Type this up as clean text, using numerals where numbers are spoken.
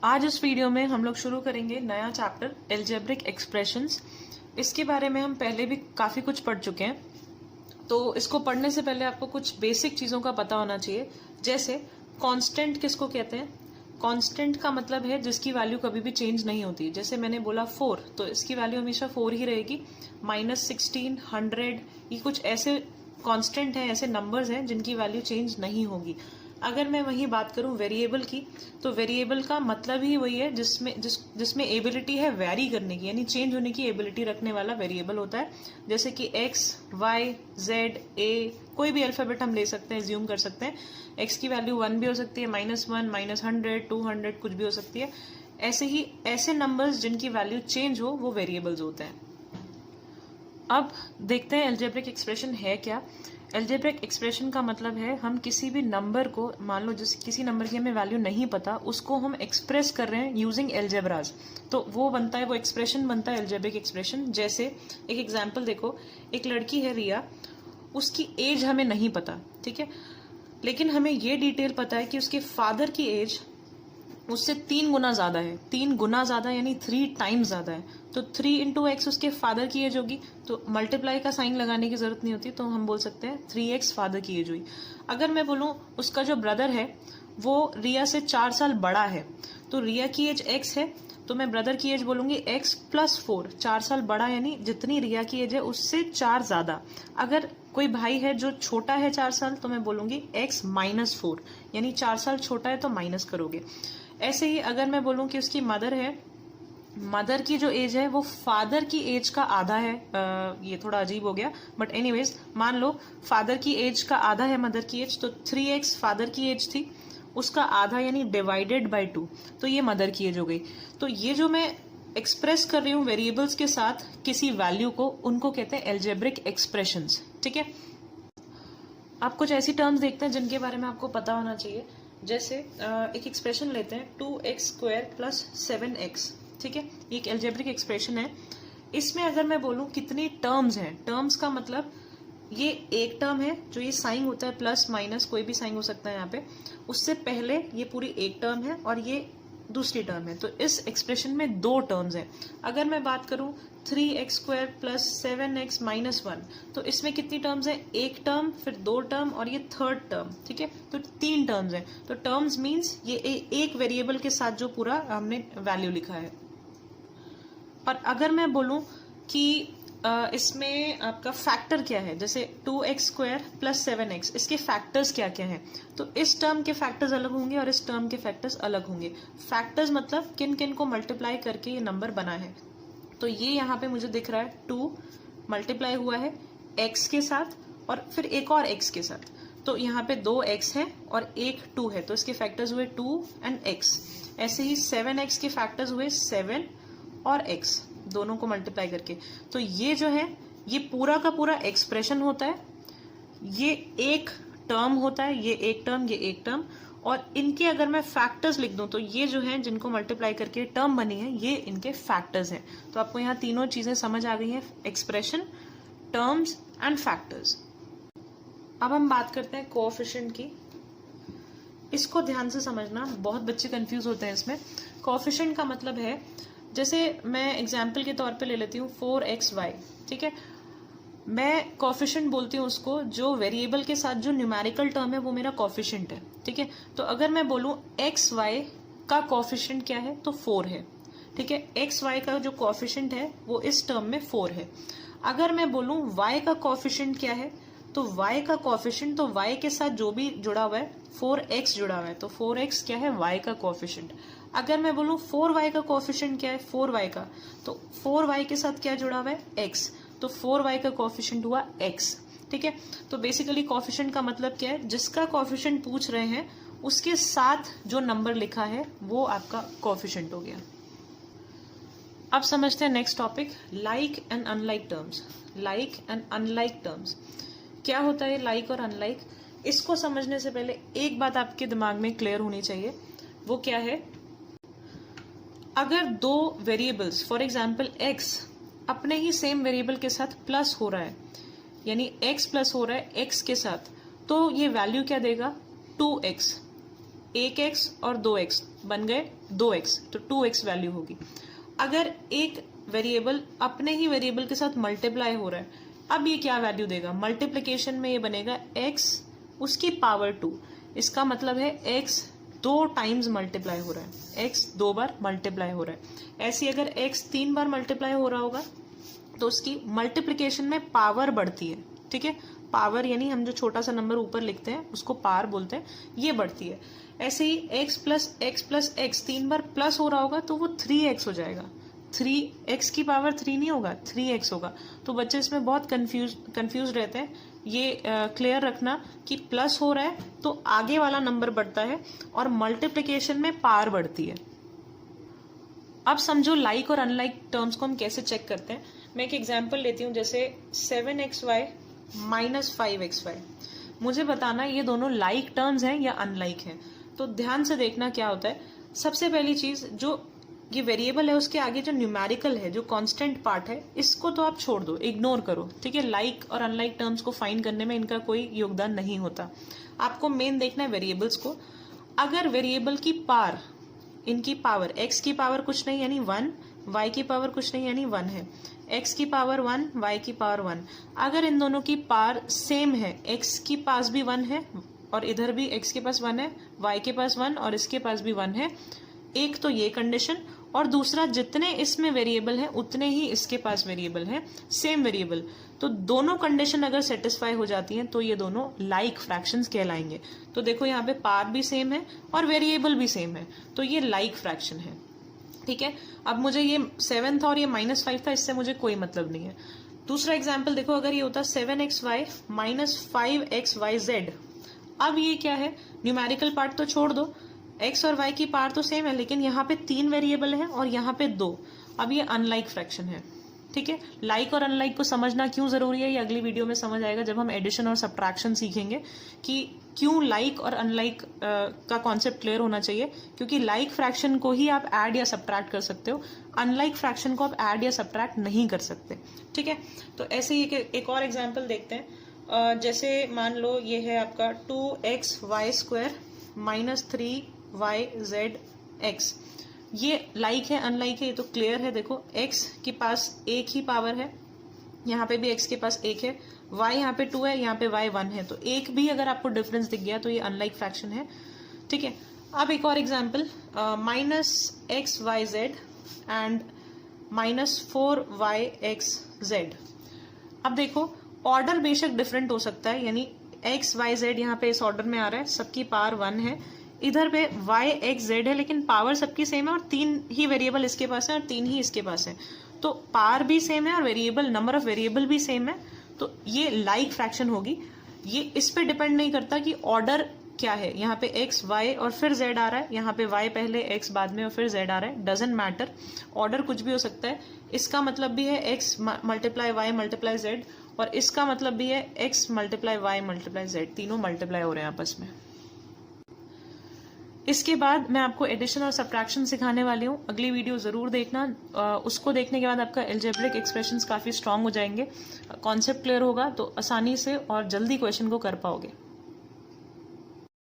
आज इस वीडियो में हम लोग शुरू करेंगे नया चैप्टर एल्जेब्रिक एक्सप्रेशंस। इसके बारे में हम पहले भी काफ़ी कुछ पढ़ चुके हैं, तो इसको पढ़ने से पहले आपको कुछ बेसिक चीज़ों का पता होना चाहिए। जैसे कांस्टेंट किसको कहते हैं? कांस्टेंट का मतलब है जिसकी वैल्यू कभी भी चेंज नहीं होती। जैसे मैंने बोला 4, तो इसकी वैल्यू हमेशा 4 ही रहेगी। -16, 100, ये कुछ ऐसे कांस्टेंट हैं, ऐसे नंबर्स हैं जिनकी वैल्यू चेंज नहीं होगी। अगर मैं वही बात करूं वेरिएबल की, तो वेरिएबल का मतलब ही वही है जिसमें एबिलिटी है वेरी करने की, यानी चेंज होने की एबिलिटी रखने वाला वेरिएबल होता है। जैसे कि x, y, z, a, कोई भी अल्फाबेट हम ले सकते हैं, ज्यूम कर सकते हैं। x की वैल्यू 1 भी हो सकती है, -1, -100, 200, कुछ भी हो सकती है। ऐसे ही ऐसे नंबर्स जिनकी वैल्यू चेंज हो वो वेरिएबल्स होते हैं। अब देखते हैं एल्जेब्रिक एक्सप्रेशन है क्या। एल्जेब्रिक एक्सप्रेशन का मतलब है हम किसी भी नंबर को, मान लो जिस किसी नंबर की हमें वैल्यू नहीं पता, उसको हम एक्सप्रेस कर रहे हैं यूजिंग एल्जेब्राज, तो वो बनता है, वो एक्सप्रेशन बनता है एल्जेब्रिक एक्सप्रेशन। जैसे एक एग्जांपल देखो, एक लड़की है रिया, उसकी एज हमें नहीं पता, ठीक है, लेकिन हमें ये डिटेल पता है कि उसके फादर की एज उससे 3 गुना ज्यादा है। 3 गुना ज्यादा यानी 3 टाइम्स ज्यादा है। तो 3 × x उसके फादर की एज होगी, तो मल्टीप्लाई का साइन लगाने की जरूरत नहीं होती, तो हम बोल सकते हैं 3x फादर की एज हुई। अगर मैं बोलूं उसका जो ब्रदर है वो रिया से 4 साल बड़ा है, तो रिया की एज x है, तो मैं ब्रदर की एज बोलूंगी x + 4, 4 साल बड़ा, यानी जितनी रिया की एज है उससे 4 ज्यादा। अगर कोई भाई है जो छोटा है 4 साल, तो मैं बोलूंगी x - 4, यानी 4 साल छोटा है तो माइनस करोगे। ऐसे ही अगर मैं बोलूं कि उसकी मदर है, मदर की जो एज है वो फादर की एज का आधा है, ये थोड़ा अजीब हो गया, बट एनीवेज मान लो फादर की एज का आधा है मदर की एज, तो 3x फादर की एज थी, उसका आधा यानी डिवाइडेड बाय 2, तो ये मदर की एज हो गई। तो ये जो मैं एक्सप्रेस कर रही हूँ वेरिएबल्स के साथ किसी वैल्यू को, उनको कहते हैं एल्जेब्रिक एक्सप्रेशंस, ठीक है। आप कुछ ऐसी टर्म्स देखते हैं जिनके बारे में आपको पता होना चाहिए। जैसे एक एक्सप्रेशन लेते हैं 2x² + 7x, ठीक है, एक एल्जेब्रिक एक्सप्रेशन है। इसमें अगर मैं बोलूं कितनी टर्म्स हैं, टर्म्स का मतलब ये एक टर्म है, जो ये साइन होता है प्लस माइनस, कोई भी साइन हो सकता है यहाँ पे, उससे पहले ये पूरी एक टर्म है और ये दूसरी टर्म है, तो इस एक्सप्रेशन में 2 टर्म्स हैं। अगर मैं बात करूं 3x² + 7x - 1, तो इसमें कितनी टर्म्स हैं? एक टर्म, फिर 2 टर्म और ये 3rd टर्म, ठीक है, तो 3 टर्म्स हैं। तो टर्म्स मीन्स ये एक वेरिएबल के साथ जो पूरा हमने वैल्यू लिखा है। और अगर मैं बोलूं कि इसमें आपका फैक्टर क्या है, जैसे 2x² + 7x, इसके फैक्टर्स क्या क्या हैं, तो इस टर्म के फैक्टर्स अलग होंगे और इस टर्म के फैक्टर्स अलग होंगे। फैक्टर्स मतलब किन किन को मल्टीप्लाई करके ये नंबर बना है। तो ये यहाँ पे मुझे दिख रहा है 2 मल्टीप्लाई हुआ है x के साथ और फिर एक और x के साथ, तो यहाँ पे 2 x है और एक 2 है, तो इसके फैक्टर्स हुए 2 और x। ऐसे ही 7x के फैक्टर्स हुए 7 और x, दोनों को मल्टीप्लाई करके। तो ये जो है ये पूरा का पूरा एक्सप्रेशन होता है, ये एक टर्म होता है, ये एक टर्म, ये एक टर्म, और इनके अगर मैं फैक्टर्स लिख दूं तो ये जो है जिनको मल्टीप्लाई करके टर्म बनी है, ये इनके फैक्टर्स हैं। तो आपको यहाँ तीनों चीजें समझ आ गई हैं, एक्सप्रेशन, टर्म्स एंड फैक्टर्स। अब हम बात करते हैं कोएफिशिएंट की। इसको ध्यान से समझना, बहुत बच्चे कंफ्यूज होते हैं इसमें। कोएफिशिएंट का मतलब है, जैसे मैं एग्जाम्पल के तौर पे ले लेती हूँ 4xy, ठीक है, मैं कोएफिशिएंट बोलती हूँ उसको जो वेरिएबल के साथ जो न्यूमेरिकल टर्म है वो मेरा कोएफिशिएंट है, ठीक है। तो अगर मैं बोलूँ xy का कोएफिशिएंट क्या है, तो 4 है, ठीक है, xy का जो कोएफिशिएंट है वो इस टर्म में 4 है। अगर मैं बोलूँ y का कोएफिशिएंट क्या है, तो y का कोएफिशिएंट, तो y के साथ जो भी जुड़ा हुआ है 4x जुड़ा हुआ है, तो 4x क्या है, y का कोएफिशिएंट। अगर मैं बोलूं 4y का कोएफिशिएंट क्या है, 4y का, तो 4y के साथ क्या जुड़ा हुआ है, x, तो 4y का कोएफिशिएंट हुआ x, ठीक है। तो बेसिकली कोएफिशिएंट का मतलब क्या है, जिसका कोएफिशिएंट पूछ रहे हैं उसके साथ जो नंबर लिखा है वो आपका कोएफिशिएंट हो गया। अब समझते हैं next topic, like and unlike terms. Like and unlike terms क्या होता है, लाइक और अनलाइक? इसको समझने से पहले एक बात आपके दिमाग में क्लियर होनी चाहिए, वो क्या है, अगर 2 वेरिएबल्स, फॉर एग्जाम्पल x अपने ही सेम वेरिएबल के साथ प्लस हो रहा है, यानी x प्लस हो रहा है x के साथ, तो ये वैल्यू क्या देगा, 2x, 1x और 2x, बन गए 2x, तो 2x वैल्यू होगी। अगर एक वेरिएबल अपने ही वेरिएबल के साथ मल्टीप्लाई हो रहा है, अब ये क्या वैल्यू देगा, मल्टीप्लिकेशन में ये बनेगा x उसकी पावर 2। इसका मतलब है x 2 टाइम्स मल्टीप्लाई हो रहा है, x 2 बार मल्टीप्लाई हो रहा है। ऐसे अगर x 3 बार मल्टीप्लाई हो रहा होगा तो उसकी मल्टीप्लिकेशन में पावर बढ़ती है, ठीक है। पावर यानी हम जो छोटा सा नंबर ऊपर लिखते हैं उसको पावर बोलते हैं, ये बढ़ती है। ऐसे ही x प्लस x 3 बार प्लस हो रहा होगा तो वो 3x हो जाएगा। 3x की पावर 3 नहीं होगा, 3x होगा। तो बच्चे इसमें बहुत कंफ्यूज रहते हैं। ये क्लियर रखना कि प्लस हो रहा है तो आगे वाला नंबर बढ़ता है और मल्टीप्लिकेशन में पावर बढ़ती है। अब समझो लाइक और अनलाइक टर्म्स को हम कैसे चेक करते हैं। मैं एक एग्जांपल लेती हूँ, जैसे 7xy माइनस 5xy। मुझे बताना ये दोनों लाइक टर्म्स हैं या अनलाइक हैं। तो ध्यान से देखना क्या होता है। सबसे पहली चीज, जो ये वेरिएबल है उसके आगे जो न्यूमेरिकल है, जो कांस्टेंट पार्ट है, इसको तो आप छोड़ दो, इग्नोर करो, ठीक है। लाइक और अनलाइक टर्म्स को फाइंड करने में इनका कोई योगदान नहीं होता। आपको मेन देखना है वेरिएबल्स को। अगर वेरिएबल की पावर, इनकी पावर, x की पावर कुछ नहीं यानी 1, y की पावर कुछ नहीं यानी 1 है, x की पावर 1, y की पावर 1। अगर इन दोनों की पावर सेम है, x के पास भी 1 है और इधर भी x के पास 1 है, y के पास 1 और इसके पास भी 1 है, एक तो ये कंडीशन, और दूसरा जितने इसमें वेरिएबल हैं उतने ही इसके पास वेरिएबल हैं, सेम वेरिएबल। तो दोनों कंडीशन अगर सेटिस्फाई हो जाती हैं तो ये दोनों लाइक फ्रैक्शंस कहलाएंगे। तो देखो यहाँ पे पावर भी सेम है और वेरिएबल भी सेम है, तो ये लाइक फ्रैक्शन है, ठीक है। अब मुझे ये 7 था और ये -5 था, इससे मुझे कोई मतलब नहीं है। दूसरा एग्जाम्पल देखो, अगर ये होता 7xy माइनस 5xyz। अब ये क्या है, न्यूमेरिकल पार्ट तो छोड़ दो, x और y की पावर तो सेम है, लेकिन यहाँ पे 3 वेरिएबल है और यहाँ पे 2। अब ये अनलाइक फ्रैक्शन है, ठीक है। लाइक और अनलाइक को समझना क्यों जरूरी है, ये अगली वीडियो में समझ आएगा जब हम एडिशन और सब्ट्रैक्शन सीखेंगे कि क्यों लाइक और अनलाइक का कॉन्सेप्ट क्लियर होना चाहिए। क्योंकि लाइक फ्रैक्शन को ही आप ऐड या सब्ट्रैक्ट कर सकते हो, अनलाइक फ्रैक्शन को आप ऐड या सब्ट्रैक्ट नहीं कर सकते, ठीक है। तो ऐसे ही एक और एग्जाम्पल देखते हैं। जैसे मान लो ये है आपका 2xy² माइनस 3yzx। ये लाइक है अनलाइक है, ये तो क्लियर है। देखो x के पास एक ही पावर है, यहाँ पे भी x के पास 1 है, y यहाँ पे 2 है, यहाँ पे y 1 है, तो एक भी अगर आपको डिफरेंस दिख गया तो ये अनलाइक फ्रैक्शन है, ठीक है। अब एक और एग्जाम्पल, -xyz एंड -4yxz। अब देखो ऑर्डर बेशक डिफरेंट हो सकता है, यानी x y z यहाँ पे इस ऑर्डर में आ रहा है, सबकी पावर 1 है, इधर पे y x z है, लेकिन पावर सबकी सेम है और 3 ही वेरिएबल इसके पास है और 3 ही इसके पास है, तो पावर भी सेम है और वेरिएबल, नंबर ऑफ वेरिएबल भी सेम है, तो ये लाइक फ्रैक्शन होगी। ये इस पे डिपेंड नहीं करता कि ऑर्डर क्या है, यहाँ पे x y और फिर z आ रहा है, यहाँ पे y पहले x बाद में और फिर z आ रहा है, डजेंट मैटर, ऑर्डर कुछ भी हो सकता है। इसका मतलब भी है x multiply y multiply z, और इसका मतलब भी है x multiply y multiply z, तीनों मल्टीप्लाई हो रहे हैं आपस में। इसके बाद मैं आपको एडिशन और सब्ट्रैक्शन सिखाने वाली हूँ, अगली वीडियो जरूर देखना। उसको देखने के बाद आपका एल्जेब्रिक एक्सप्रेशंस काफी स्ट्रांग हो जाएंगे, कॉन्सेप्ट क्लियर होगा तो आसानी से और जल्दी क्वेश्चन को कर पाओगे।